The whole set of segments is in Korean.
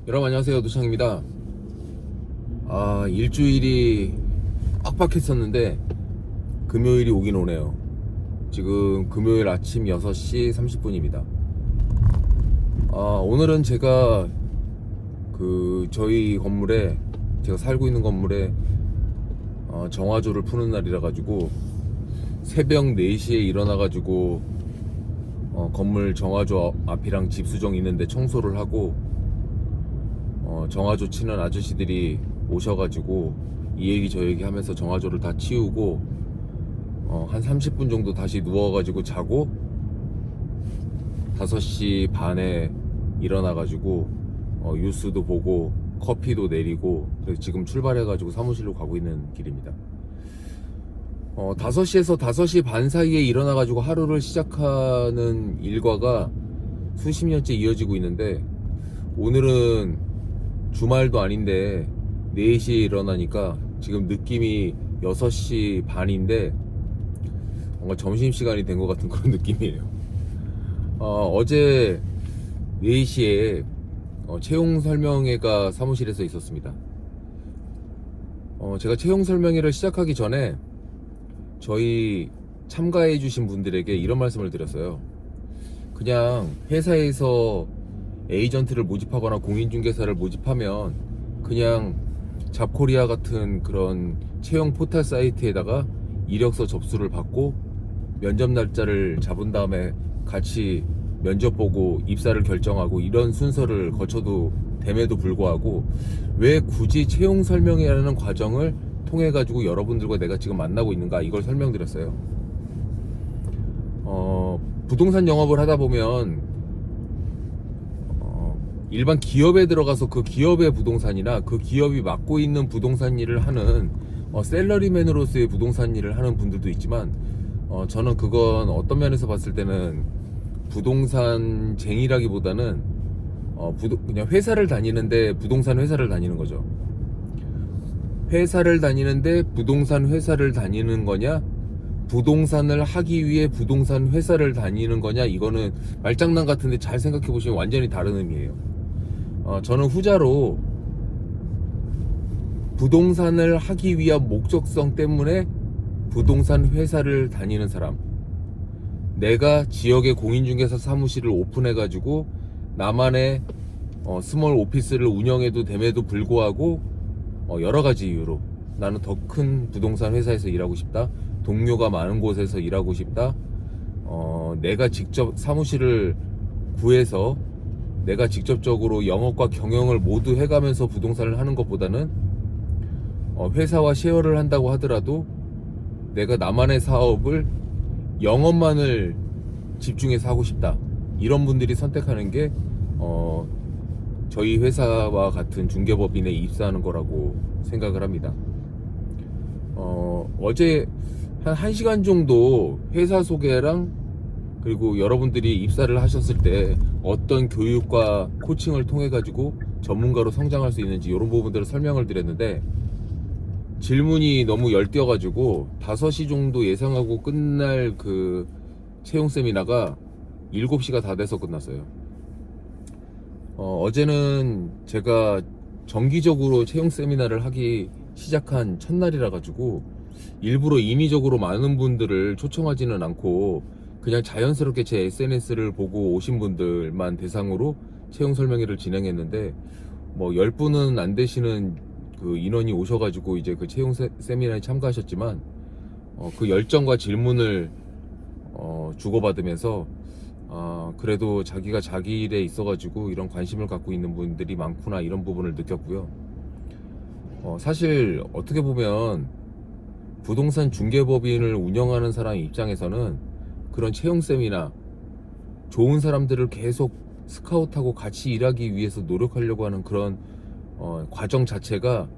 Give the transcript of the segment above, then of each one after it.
여러분 안녕하세요, 노창입니다. 일주일이 빡빡했었는데 금요일이 오긴 오네요. 지금 금요일 아침 6시 30분입니다. 오늘은 제가 저희 건물에, 제가 살고 있는 건물에 정화조를 푸는 날이라 가지고 새벽 4시에 일어나 가지고 건물 정화조 앞이랑 집 수정 있는데 청소를 하고, 정화조 치는 아저씨들이 오셔가지고 이 얘기 저 얘기 하면서 정화조를 다 치우고 한 30분 정도 다시 누워가지고 자고 5시 반에 일어나가지고 뉴스도 보고 커피도 내리고, 그래서 지금 출발해가지고 사무실로 가고 있는 길입니다. 5시에서 5시 반 사이에 일어나가지고 하루를 시작하는 일과가 수십 년째 이어지고 있는데, 오늘은 주말도 아닌데 4시에 일어나니까 지금 느낌이 6시 반인데 뭔가 점심시간이 된 것 같은 그런 느낌이에요. 어제 4시에 채용 설명회가 사무실에서 있었습니다. 제가 채용 설명회를 시작하기 전에 저희 참가해 주신 분들에게 이런 말씀을 드렸어요. 그냥 회사에서 에이전트를 모집하거나 공인중개사를 모집하면 그냥 잡코리아 같은 그런 채용 포털 사이트에다가 이력서 접수를 받고 면접 날짜를 잡은 다음에 같이 면접 보고 입사를 결정하고, 이런 순서를 거쳐도 됨에도 불구하고 왜 굳이 채용 설명회라는 과정을 통해 가지고 여러분들과 내가 지금 만나고 있는가, 이걸 설명드렸어요. 부동산 영업을 하다 보면 일반 기업에 들어가서 그 기업의 부동산이나 그 기업이 맡고 있는 부동산 일을 하는 셀러리맨으로서의 부동산 일을 하는 분들도 있지만, 저는 그건 어떤 면에서 봤을 때는 부동산쟁이라기보다는 그냥 회사를 다니는데 부동산 회사를 다니는 거죠. 회사를 다니는데 부동산 회사를 다니는 거냐, 부동산을 하기 위해 부동산 회사를 다니는 거냐, 이거는 말장난 같은데 잘 생각해 보시면 완전히 다른 의미예요. 저는 후자로, 부동산을 하기 위한 목적성 때문에 부동산 회사를 다니는 사람, 내가 지역의 공인중개사 사무실을 오픈해가지고 나만의 스몰 오피스를 운영해도 됨에도 불구하고 여러가지 이유로 나는 더 큰 부동산 회사에서 일하고 싶다, 동료가 많은 곳에서 일하고 싶다, 내가 직접 사무실을 구해서 내가 직접적으로 영업과 경영을 모두 해가면서 부동산을 하는 것보다는 회사와 쉐어를 한다고 하더라도 내가 나만의 사업을, 영업만을 집중해서 하고 싶다, 이런 분들이 선택하는 게 저희 회사와 같은 중개법인에 입사하는 거라고 생각을 합니다. 어제 한 1시간 정도 회사 소개랑, 그리고 여러분들이 입사를 하셨을 때 어떤 교육과 코칭을 통해 가지고 전문가로 성장할 수 있는지, 이런 부분들을 설명을 드렸는데, 질문이 너무 열띄어 가지고 5시 정도 예상하고 끝날 그 채용 세미나가 7시가 다 돼서 끝났어요. 어제는 제가 정기적으로 채용 세미나를 하기 시작한 첫날이라 가지고 일부러 인위적으로 많은 분들을 초청하지는 않고 그냥 자연스럽게 제 SNS를 보고 오신 분들만 대상으로 채용 설명회를 진행했는데, 뭐 10분은 안 되시는 그 인원이 오셔가지고 이제 그 채용 세미나에 참가하셨지만, 그 열정과 질문을 주고받으면서 그래도 자기가 자기 일에 있어가지고 이런 관심을 갖고 있는 분들이 많구나, 이런 부분을 느꼈고요. 사실 어떻게 보면 부동산 중개법인을 운영하는 사람 입장에서는 그런 채용 세미나, 좋은 사람들을 계속 스카우트하고 같이 일하기 위해서 노력하려고 하는 그런 과정 자체가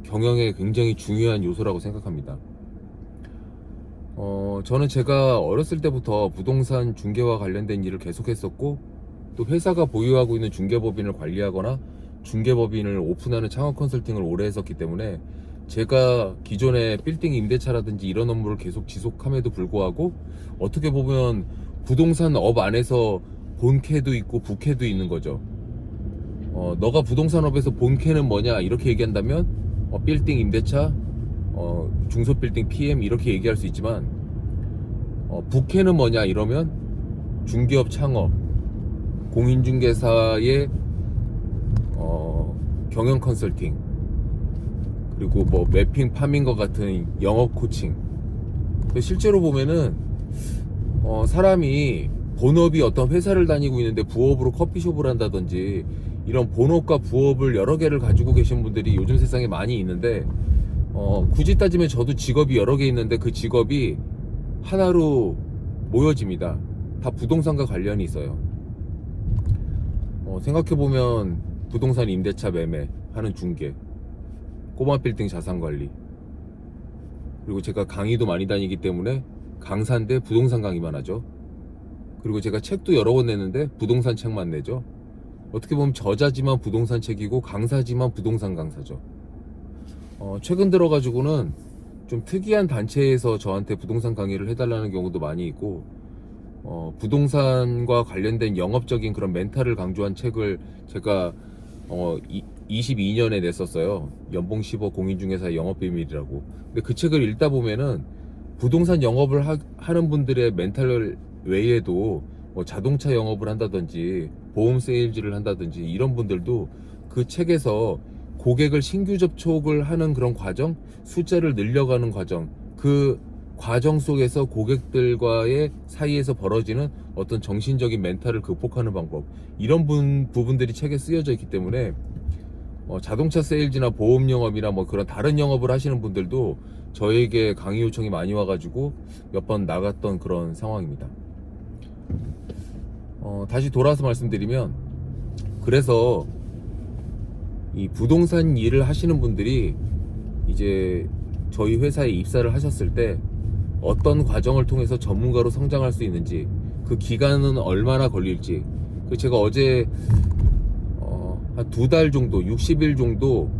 경영에 굉장히 중요한 요소라고 생각합니다. 저는 제가 어렸을 때부터 부동산 중개와 관련된 일을 계속했었고, 또 회사가 보유하고 있는 중개법인을 관리하거나 중개법인을 오픈하는 창업 컨설팅을 오래 했었기 때문에 제가 기존의 빌딩 임대차라든지 이런 업무를 계속 지속함에도 불구하고 어떻게 보면 부동산 업 안에서 본캐도 있고 부캐도 있는 거죠. 너가 부동산업에서 본캐는 뭐냐 이렇게 얘기한다면 빌딩 임대차, 중소빌딩 PM 이렇게 얘기할 수 있지만 부캐는 뭐냐 이러면 중개업 창업, 공인중개사의 경영 컨설팅, 그리고 뭐 매핑 파밍과 같은 영업 코칭. 실제로 보면은 사람이 본업이 어떤 회사를 다니고 있는데 부업으로 커피숍을 한다든지 이런 본업과 부업을 여러 개를 가지고 계신 분들이 요즘 세상에 많이 있는데 굳이 따지면 저도 직업이 여러 개 있는데 그 직업이 하나로 모여집니다. 다 부동산과 관련이 있어요. 생각해보면 부동산 임대차 매매 하는 중개, 꼬마 빌딩 자산관리, 그리고 제가 강의도 많이 다니기 때문에 강사인데 부동산 강의만 하죠. 그리고 제가 책도 여러 권 냈는데 부동산 책만 내죠. 어떻게 보면 저자지만 부동산 책이고 강사지만 부동산 강사죠. 최근 들어가지고는 좀 특이한 단체에서 저한테 부동산 강의를 해달라는 경우도 많이 있고, 부동산과 관련된 영업적인 그런 멘탈을 강조한 책을 제가 22년에 냈었어요. 연봉 10억 공인중개사 영업비밀이라고. 근데 그 책을 읽다 보면은 부동산 영업을 하는 분들의 멘탈 외에도 자동차 영업을 한다든지 보험 세일즈를 한다든지 이런 분들도 그 책에서 고객을 신규 접촉을 하는 그런 과정, 숫자를 늘려가는 과정, 그 과정 속에서 고객들과의 사이에서 벌어지는 어떤 정신적인 멘탈을 극복하는 방법, 이런 부분들이 책에 쓰여져 있기 때문에 자동차 세일즈나 보험 영업이나 뭐 그런 다른 영업을 하시는 분들도 저에게 강의 요청이 많이 와가지고 몇 번 나갔던 그런 상황입니다. 다시 돌아와서 말씀드리면, 그래서 이 부동산 일을 하시는 분들이 이제 저희 회사에 입사를 하셨을 때 어떤 과정을 통해서 전문가로 성장할 수 있는지, 그 기간은 얼마나 걸릴지, 제가 어제 한 2달 정도, 60일 정도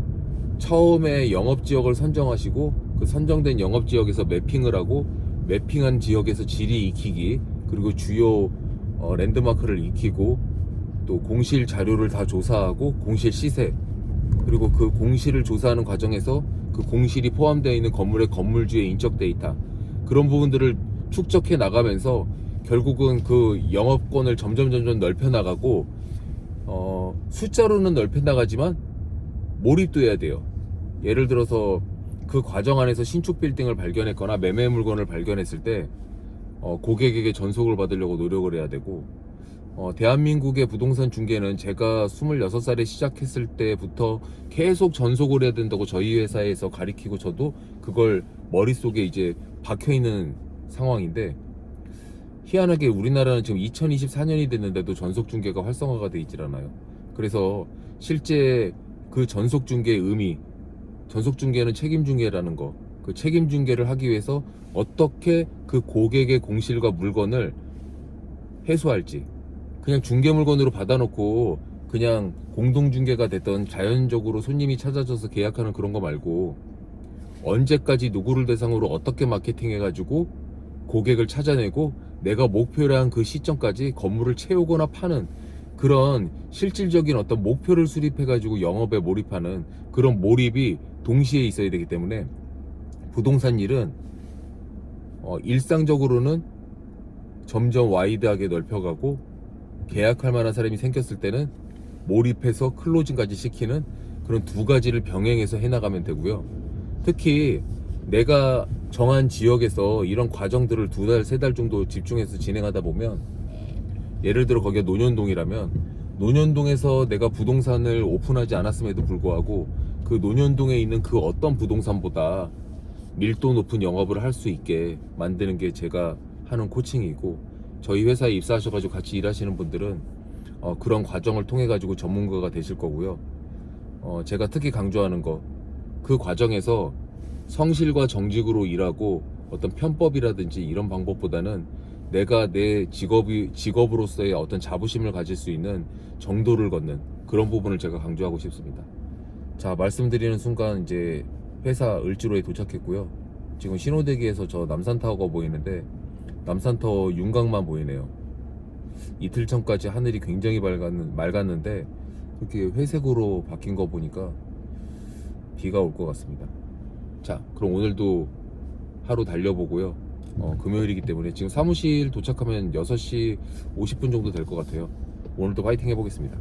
처음에 영업지역을 선정하시고 그 선정된 영업지역에서 매핑을 하고, 매핑한 지역에서 지리 익히기, 그리고 주요 랜드마크를 익히고, 또 공실 자료를 다 조사하고 공실 시세, 그리고 그 공실을 조사하는 과정에서 그 공실이 포함되어 있는 건물의 건물주의 인적 데이터, 그런 부분들을 축적해 나가면서 결국은 그 영업권을 점점 넓혀 나가고, 숫자로는 넓혀 나가지만 몰입도 해야 돼요. 예를 들어서 그 과정 안에서 신축 빌딩을 발견했거나 매매 물건을 발견했을 때 고객에게 전속을 받으려고 노력을 해야 되고, 대한민국의 부동산 중개는 제가 26살에 시작했을 때부터 계속 전속을 해야 된다고 저희 회사에서 가리키고, 저도 그걸 머릿속에 이제 박혀있는 상황인데, 희한하게 우리나라는 지금 2024년이 됐는데도 전속 중개가 활성화가 돼 있질 않아요. 그래서 실제 그 전속 중개의 의미, 전속 중개는 책임 중개라는 거, 그 책임 중개를 하기 위해서 어떻게 그 고객의 공실과 물건을 해소할지, 그냥 중개 물건으로 받아놓고 그냥 공동 중개가 됐던 자연적으로 손님이 찾아져서 계약하는 그런 거 말고, 언제까지 누구를 대상으로 어떻게 마케팅 해가지고 고객을 찾아내고 내가 목표로 한 그 시점까지 건물을 채우거나 파는 그런 실질적인 어떤 목표를 수립해가지고 영업에 몰입하는 그런 몰입이 동시에 있어야 되기 때문에, 부동산 일은 일상적으로는 점점 와이드하게 넓혀가고, 계약할 만한 사람이 생겼을 때는 몰입해서 클로징까지 시키는 그런 두 가지를 병행해서 해나가면 되고요. 특히 내가 정한 지역에서 이런 과정들을 2달, 3달 정도 집중해서 진행하다 보면, 예를 들어 거기가 논현동이라면 논현동에서 내가 부동산을 오픈하지 않았음에도 불구하고 그 논현동에 있는 그 어떤 부동산보다 밀도 높은 영업을 할 수 있게 만드는 게 제가 하는 코칭이고, 저희 회사에 입사하셔가지고 같이 일하시는 분들은 그런 과정을 통해 가지고 전문가가 되실 거고요. 제가 특히 강조하는 거, 그 과정에서 성실과 정직으로 일하고 어떤 편법이라든지 이런 방법보다는 내가 내 직업으로서의 어떤 자부심을 가질 수 있는 정도를 걷는 그런 부분을 제가 강조하고 싶습니다. 자, 말씀드리는 순간 이제 회사 을지로에 도착했고요. 지금 신호대기에서 저 남산타워가 보이는데 남산타워 윤곽만 보이네요. 이틀 전까지 하늘이 굉장히 맑았는데 이렇게 회색으로 바뀐 거 보니까 비가 올 것 같습니다. 자, 그럼 오늘도 하루 달려보고요. 금요일이기 때문에 지금 사무실 도착하면 6시 50분 정도 될 것 같아요. 오늘도 파이팅 해보겠습니다.